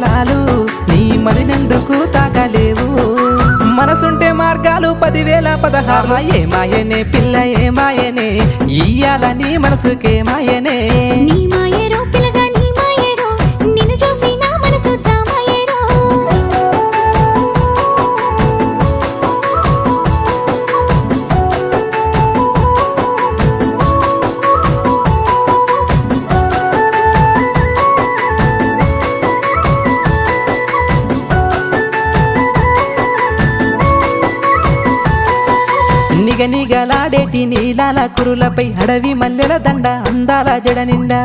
కాలాలు నీ మరినెందుకు తాకలేవు మనసుంటే మార్గాలు 10,016 ఏమాయనే పిల్ల ఏమాయనే ఇయ్యాల నీ మనసుకేమాయనే నీ మాయేరో పిల్లగా నీ మాయేరో నిన్ను చూసి నా మనసు జామాయేరో నిగనిగలాడేటి నీలాల కురులపై అడవి మల్లెల దండ అందాల జడ నిండా